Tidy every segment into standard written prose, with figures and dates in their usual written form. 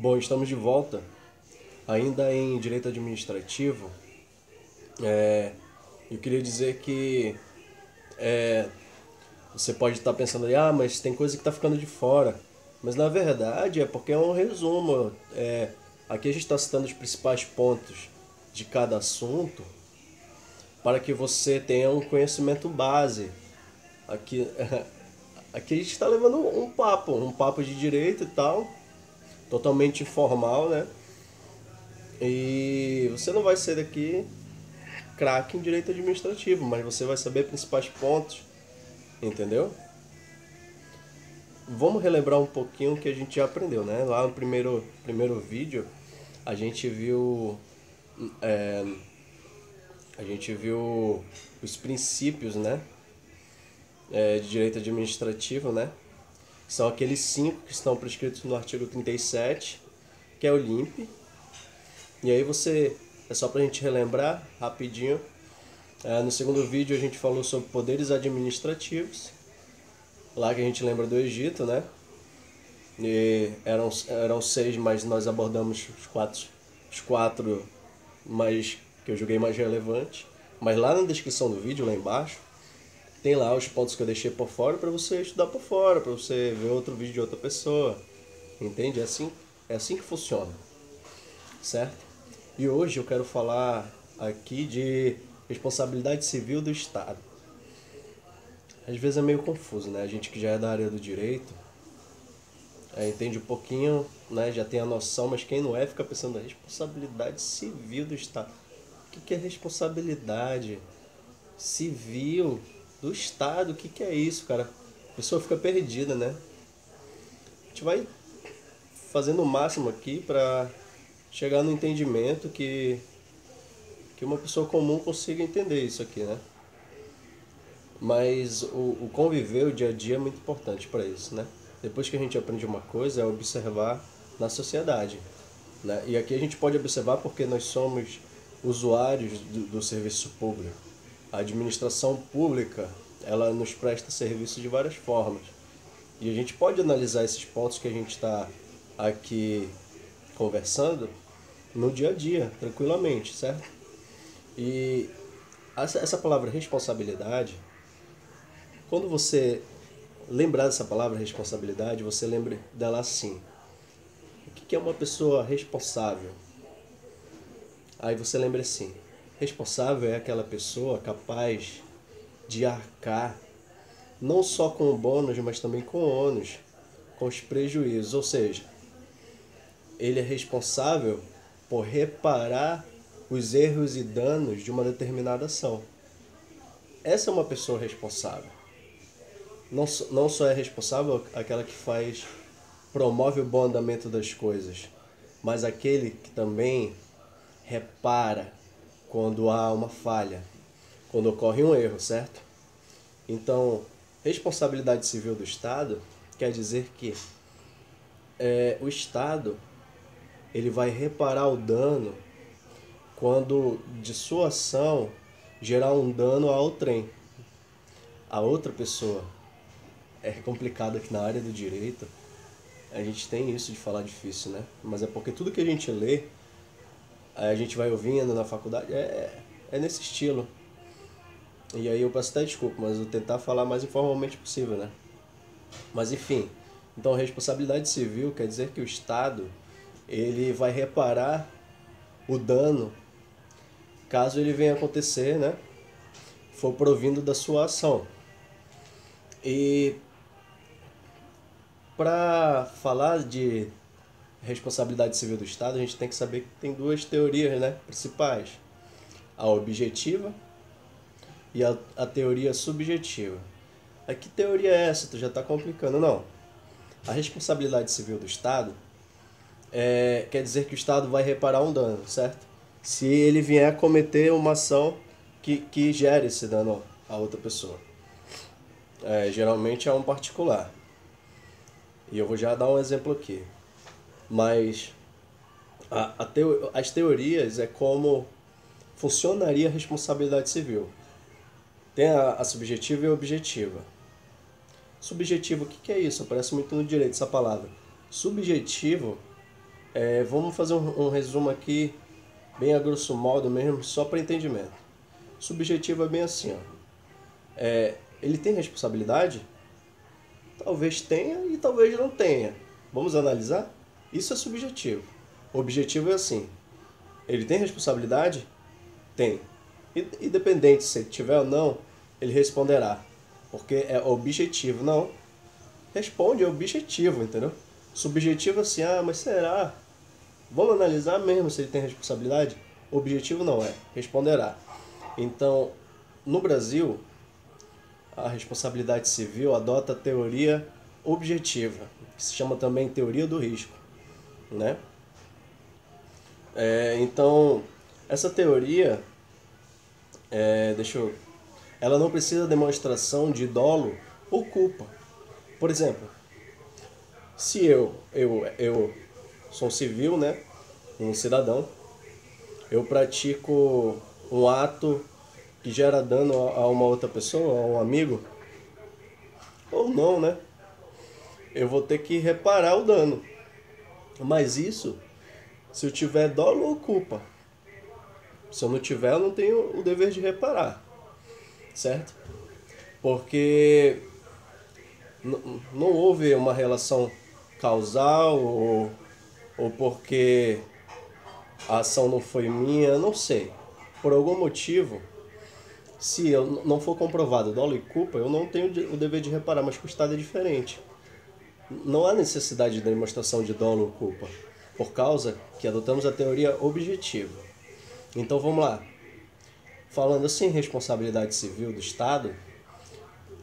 Bom, estamos de volta, ainda em direito administrativo. Eu queria dizer que você pode estar pensando ali, mas tem coisa que está ficando de fora. Mas na verdade é porque é um resumo. Aqui a gente está citando os principais pontos de cada assunto para que você tenha um conhecimento base. Aqui, aqui a gente está levando um papo de direito e tal, totalmente informal, né? E você não vai ser daqui craque em direito administrativo, mas você vai saber principais pontos, entendeu? Vamos relembrar um pouquinho o que a gente já aprendeu, né? Lá no primeiro vídeo a gente viu a gente viu os princípios, né? De direito administrativo, né? Que são aqueles 5 que estão prescritos no artigo 37, que é o LIMP. E aí é só pra gente relembrar rapidinho. No segundo vídeo a gente falou sobre poderes administrativos, lá que a gente lembra do Egito, né? E eram 6, mas nós abordamos os quatro mais, que eu julguei mais relevantes. Mas lá na descrição do vídeo, lá embaixo, tem lá os pontos que eu deixei por fora para você estudar por fora, para você ver outro vídeo de outra pessoa. Entende? É assim que funciona, certo? E hoje eu quero falar aqui de responsabilidade civil do Estado. Às vezes é meio confuso, né? A gente que já é da área do direito, entende um pouquinho, né? Já tem a noção, mas quem não é fica pensando na responsabilidade civil do Estado. O que é responsabilidade civil do Estado? O que é isso, cara? A pessoa fica perdida, né? A gente vai fazendo o máximo aqui para chegar no entendimento que uma pessoa comum consiga entender isso aqui, né? Mas o conviver, o dia a dia é muito importante para isso, né? Depois que a gente aprende uma coisa, é observar na sociedade, né? E aqui a gente pode observar porque nós somos usuários do serviço público. A administração pública, ela nos presta serviço de várias formas. E a gente pode analisar esses pontos que a gente está aqui conversando no dia a dia, tranquilamente, certo? E essa palavra responsabilidade, quando você lembrar dessa palavra responsabilidade, você lembra dela assim. O que é uma pessoa responsável? Aí você lembra assim, responsável é aquela pessoa capaz de arcar não só com o bônus, mas também com o ônus, com os prejuízos. Ou seja, ele é responsável por reparar os erros e danos de uma determinada ação. Essa é uma pessoa responsável. Não só é responsável aquela que promove o bom andamento das coisas, mas aquele que também repara quando há uma falha, quando ocorre um erro, certo? Então, responsabilidade civil do Estado quer dizer que o Estado ele vai reparar o dano quando de sua ação gerar um dano a outrem, a outra pessoa. É complicado aqui na área do direito, a gente tem isso de falar difícil, né? Mas é porque tudo que a gente lê, a gente vai ouvindo na faculdade, é nesse estilo. E aí eu peço até desculpa, mas eu vou tentar falar mais informalmente possível, né? Mas enfim, então responsabilidade civil quer dizer que o Estado ele vai reparar o dano caso ele venha acontecer, né? For provindo da sua ação. E para falar de responsabilidade civil do Estado, a gente tem que saber que tem duas teorias, né, principais. A objetiva e a teoria subjetiva. Que teoria é essa? Tu já está complicando. Não. A responsabilidade civil do Estado quer dizer que o Estado vai reparar um dano, certo? Se ele vier a cometer uma ação que gere esse dano a outra pessoa. Geralmente é um particular. E eu vou já dar um exemplo aqui. Mas as teorias é como funcionaria a responsabilidade civil. Tem a subjetiva e a objetiva. Subjetivo, o que é isso? Aparece muito no direito essa palavra. Subjetivo Vamos fazer um resumo aqui, bem a grosso modo mesmo, só para entendimento. Subjetivo é bem assim, ó. Ele tem responsabilidade? Talvez tenha e talvez não tenha. Vamos analisar? Isso é subjetivo. O objetivo é assim. Ele tem responsabilidade? Tem. Independente se ele tiver ou não, ele responderá. Porque é objetivo. Não. Responde, é objetivo, entendeu? Subjetivo assim, mas será? Vamos analisar mesmo se ele tem responsabilidade? Objetivo não é. Responderá. Então, no Brasil, a responsabilidade civil adota a teoria objetiva, que se chama também teoria do risco, né? Então, essa teoria, ela não precisa de demonstração de dolo ou culpa. Por exemplo, se eu sou um civil, né? Um cidadão, eu pratico um ato que gera dano a uma outra pessoa, a um amigo, ou não, né? Eu vou ter que reparar o dano. Mas isso, se eu tiver dolo ou culpa. Se eu não tiver, eu não tenho o dever de reparar, certo? Porque não houve uma relação causal ou porque a ação não foi minha, não sei. Por algum motivo, se eu não for comprovado dolo e culpa, eu não tenho o dever de reparar, mas com o Estado é diferente. Não há necessidade de demonstração de dolo ou culpa, por causa que adotamos a teoria objetiva. Então vamos lá. Falando assim, responsabilidade civil do Estado,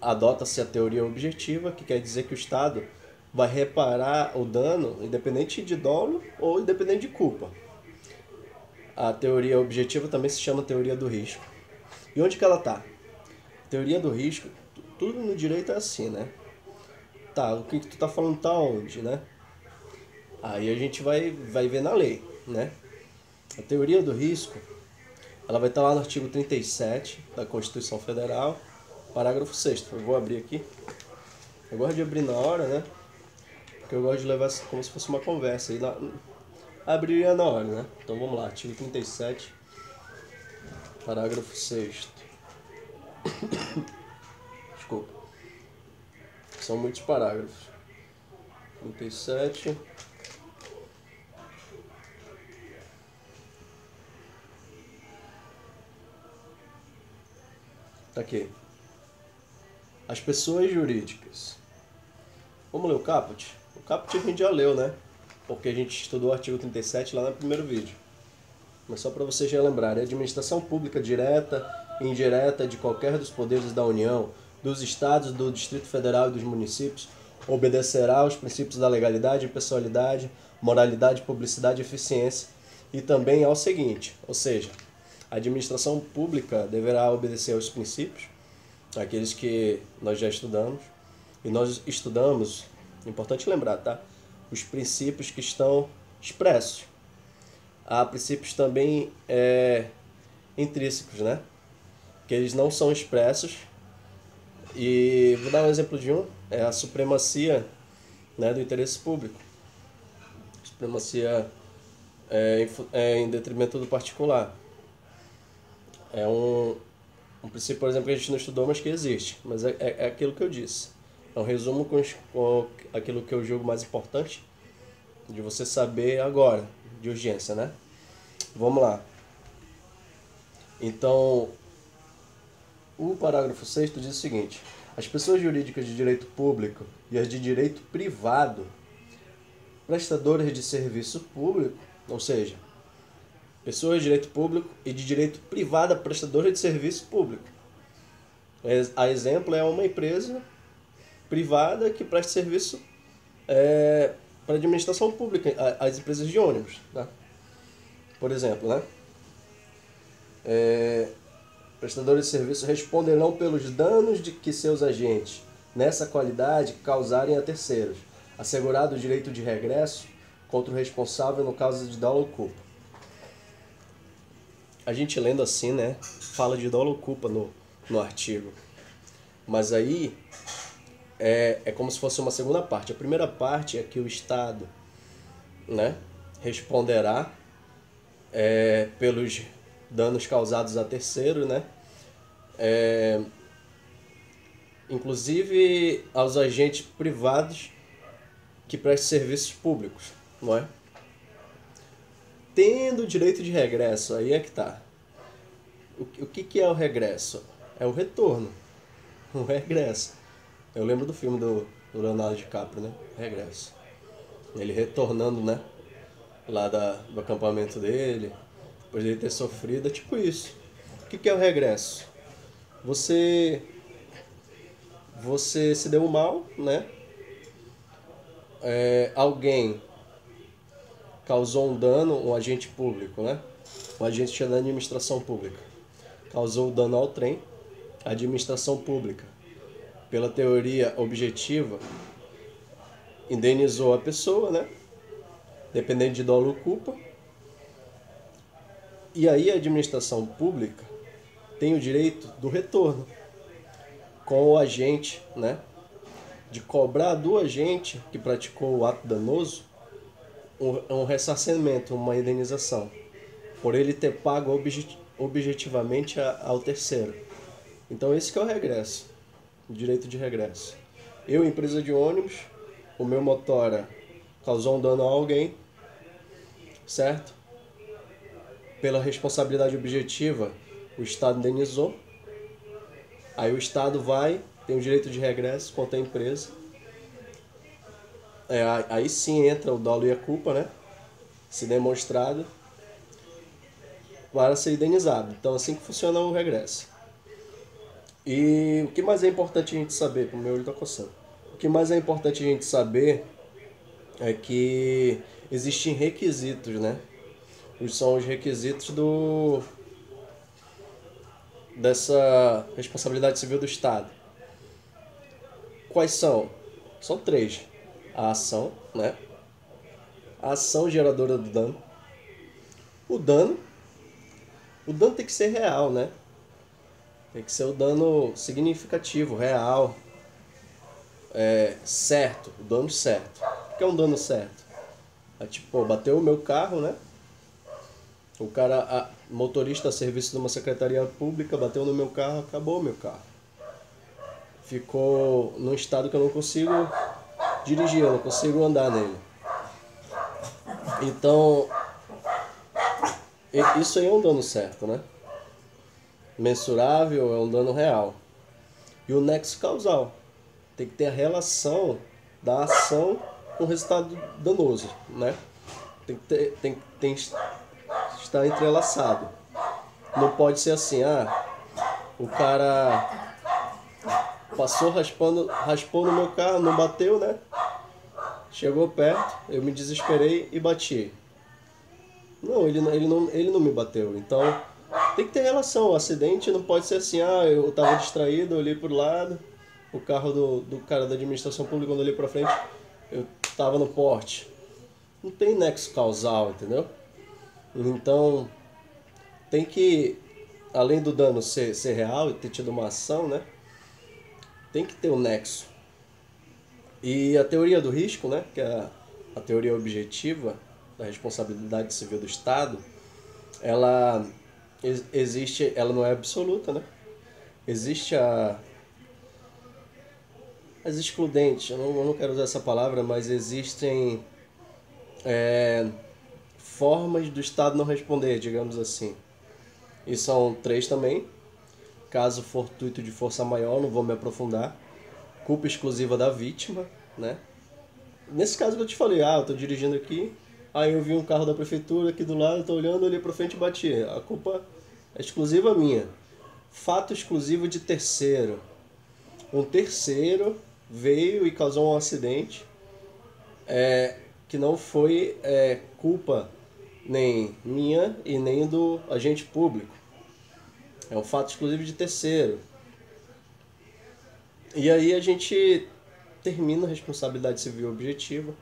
adota-se a teoria objetiva, que quer dizer que o Estado vai reparar o dano independente de dolo ou independente de culpa. A teoria objetiva também se chama teoria do risco. E onde que ela está? Teoria do risco, tudo no direito é assim, né? Tá, o que tu tá falando tá onde, né? Aí a gente vai ver na lei, né? A teoria do risco, ela vai estar lá no artigo 37 da Constituição Federal, parágrafo 6º. Eu vou abrir aqui. Eu gosto de abrir na hora, né? Porque eu gosto de levar como se fosse uma conversa. E abriria na hora, né? Então vamos lá, artigo 37, parágrafo 6º. Desculpa. São muitos parágrafos. 37. Tá aqui. As pessoas jurídicas. Vamos ler o caput? O caput a gente já leu, né? Porque a gente estudou o artigo 37 lá no primeiro vídeo. Mas só para vocês já lembrarem, a administração pública direta e indireta de qualquer dos poderes da União, dos Estados, do Distrito Federal e dos municípios, obedecerá aos princípios da legalidade, impessoalidade, moralidade, publicidade e eficiência, e também ao seguinte, ou seja, a administração pública deverá obedecer aos princípios, aqueles que nós já estudamos, e nós estudamos, importante lembrar, tá? Os princípios que estão expressos. Há princípios também intrínsecos, né? Que eles não são expressos. E vou dar um exemplo de um, é a supremacia, né, do interesse público. Supremacia em detrimento do particular. É um princípio, por exemplo, que a gente não estudou, mas que existe. Mas é aquilo que eu disse. É um resumo com aquilo que eu julgo mais importante de você saber agora, de urgência, né? Vamos lá. Então, o parágrafo 6º diz o seguinte: as pessoas jurídicas de direito público e as de direito privado, prestadoras de serviço público, ou seja, pessoas de direito público e de direito privado prestadora de serviço público. A exemplo é uma empresa privada que presta serviço para a administração pública, as empresas de ônibus, tá? Por exemplo, né? Prestadores de serviço responderão pelos danos de que seus agentes, nessa qualidade, causarem a terceiros, assegurado o direito de regresso contra o responsável no caso de dolo ou culpa. A gente lendo assim, né, fala de dolo ou culpa no artigo. Mas aí é como se fosse uma segunda parte. A primeira parte é que o Estado, né, responderá pelos danos causados a terceiro, né? Inclusive aos agentes privados que prestam serviços públicos, não é? Tendo direito de regresso, aí é que tá. O que é o regresso? É o retorno, o regresso. Eu lembro do filme do Leonardo DiCaprio, né? Regresso. Ele retornando, né? Lá do acampamento dele, depois de ele ter sofrido, é tipo isso. O que é o regresso? Você se deu mal, né? Alguém causou um dano, um agente público, né? Um agente da administração pública causou dano ao trem, a administração pública, pela teoria objetiva, indenizou a pessoa, né? Dependendo de dolo ou culpa. E aí a administração pública tem o direito do retorno com o agente, né? De cobrar do agente que praticou o ato danoso um ressarcimento, uma indenização, por ele ter pago objetivamente ao terceiro. Então esse que é o regresso, o direito de regresso. Eu, empresa de ônibus, o meu motora causou um dano a alguém, certo? Pela responsabilidade objetiva, o Estado indenizou. Aí o Estado tem o direito de regresso contra a empresa. Aí sim entra o dolo e a culpa, né? Se demonstrado, para ser indenizado. Então assim que funciona o regresso. E o que mais é importante a gente saber? O meu olho está coçando. O que mais é importante a gente saber é que existem requisitos, né? São os requisitos dessa responsabilidade civil do Estado. Quais são? São 3. A ação, né? A ação geradora do dano. O dano tem que ser real, né? Tem que ser o dano significativo, real, certo, o dano certo. O que é um dano certo? Tipo, bateu o meu carro, né? O cara, motorista a serviço de uma secretaria pública, bateu no meu carro, acabou o meu carro. Ficou num estado que eu não consigo dirigir, eu não consigo andar nele. Então, isso aí é um dano certo, né? Mensurável, é um dano real. E o nexo causal. Tem que ter a relação da ação com o resultado danoso, né? Tem que estar entrelaçado. Não pode ser assim, o cara passou raspou no meu carro, não bateu, né? Chegou perto, eu me desesperei e bati. Não, ele não me bateu. Então, tem que ter relação. O acidente não pode ser assim, eu estava distraído, eu olhei pro lado, o carro do cara da administração pública, quando eu olhei pra frente, eu estava no porte. Não tem nexo causal, entendeu? Então, tem que, além do dano ser real e ter tido uma ação, né? Tem que ter um nexo. E a teoria do risco, né? Que é a teoria objetiva da responsabilidade civil do Estado, ela existe, ela não é absoluta, né? Existe as excludentes, eu não quero usar essa palavra, mas existem formas do Estado não responder, digamos assim. E são 3 também. Caso fortuito de força maior, não vou me aprofundar. Culpa exclusiva da vítima, né? Nesse caso que eu te falei, eu tô dirigindo aqui, aí eu vi um carro da prefeitura aqui do lado, eu tô olhando, olhei pra frente e bati. A culpa é exclusiva minha. Fato exclusivo de terceiro. Um terceiro veio e causou um acidente que não foi culpa nem minha e nem do agente público. É um fato exclusivo de terceiro. E aí a gente termina a responsabilidade civil objetiva